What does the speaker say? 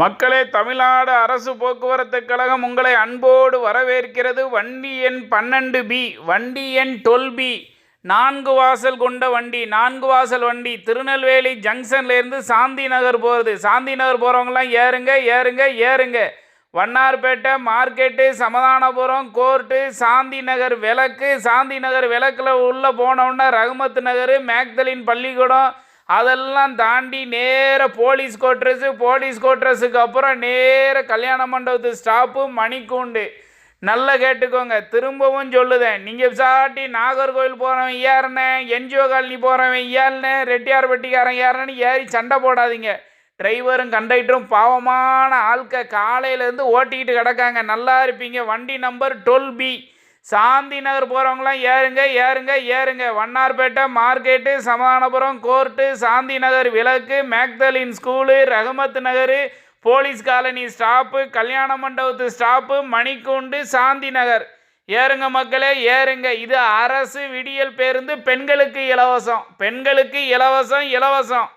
மக்களே, தமிழ்நாடு அரசு போக்குவரத்து கழகம் உங்களை அன்போடு வரவேற்கிறது. வண்டி எண் 12B, வண்டி எண் 12B, 4 வாசல் கொண்ட வண்டி. 4 வாசல் வண்டி திருநெல்வேலி ஜங்ஷன்லேருந்து சாந்தி நகர் போகிறது. சாந்தி நகர் போகிறவங்களாம் ஏறுங்க ஏறுங்க ஏறுங்க. வண்ணார்பேட்டை மார்க்கெட்டு, சமாதானபுரம் கோர்ட்டு, சாந்தி நகர் விளக்கு. சாந்தி நகர் விளக்கில் உள்ளே போனோன்னா ரகுமத் நகர், மேக்தலின் பள்ளிக்கூடம், அதெல்லாம் தாண்டி நேர போலீஸ் கோட்ரஸுக்கு அப்புறம் நேர கல்யாண மண்டபத்து ஸ்டாப்பு மணிக்கூண்டு. நல்லா கேட்டுக்கோங்க, திரும்பவும் சொல்லுதேன். நீங்கள் சாட்டி நாகர்கோவில் போகிறவன் ஏறினே, என்ஜிஓ காலனி போகிறவன் ஏறினே, ரெட்டியார்பட்டிக்காரன் ஏறினேன்னு ஏறி சண்டை போடாதீங்க. டிரைவரும் கண்டக்டரும் பாவமான ஆட்கள் காலையிலேருந்து ஓட்டிக்கிட்டு கிடக்காங்க. நல்லா இருப்பீங்க. வண்டி நம்பர் 12B. சாந்தி நகர் போகிறவங்களாம் ஏறுங்க ஏறுங்க ஏறுங்க. வண்ணார்பேட்டை மார்க்கெட்டு, சமாதானபுரம் கோர்ட்டு, சாந்தி நகர் விளக்கு, மேக்தலின் ஸ்கூலு, ரகுமத் நகர், போலீஸ் காலனி ஸ்டாப்பு, கல்யாண மண்டபத்து ஸ்டாப்பு, மணிக்கூண்டு, சாந்தி நகர். ஏறுங்க மக்களே ஏறுங்க. இது அரசு விடியல் பேருந்து. பெண்களுக்கு இலவசம்.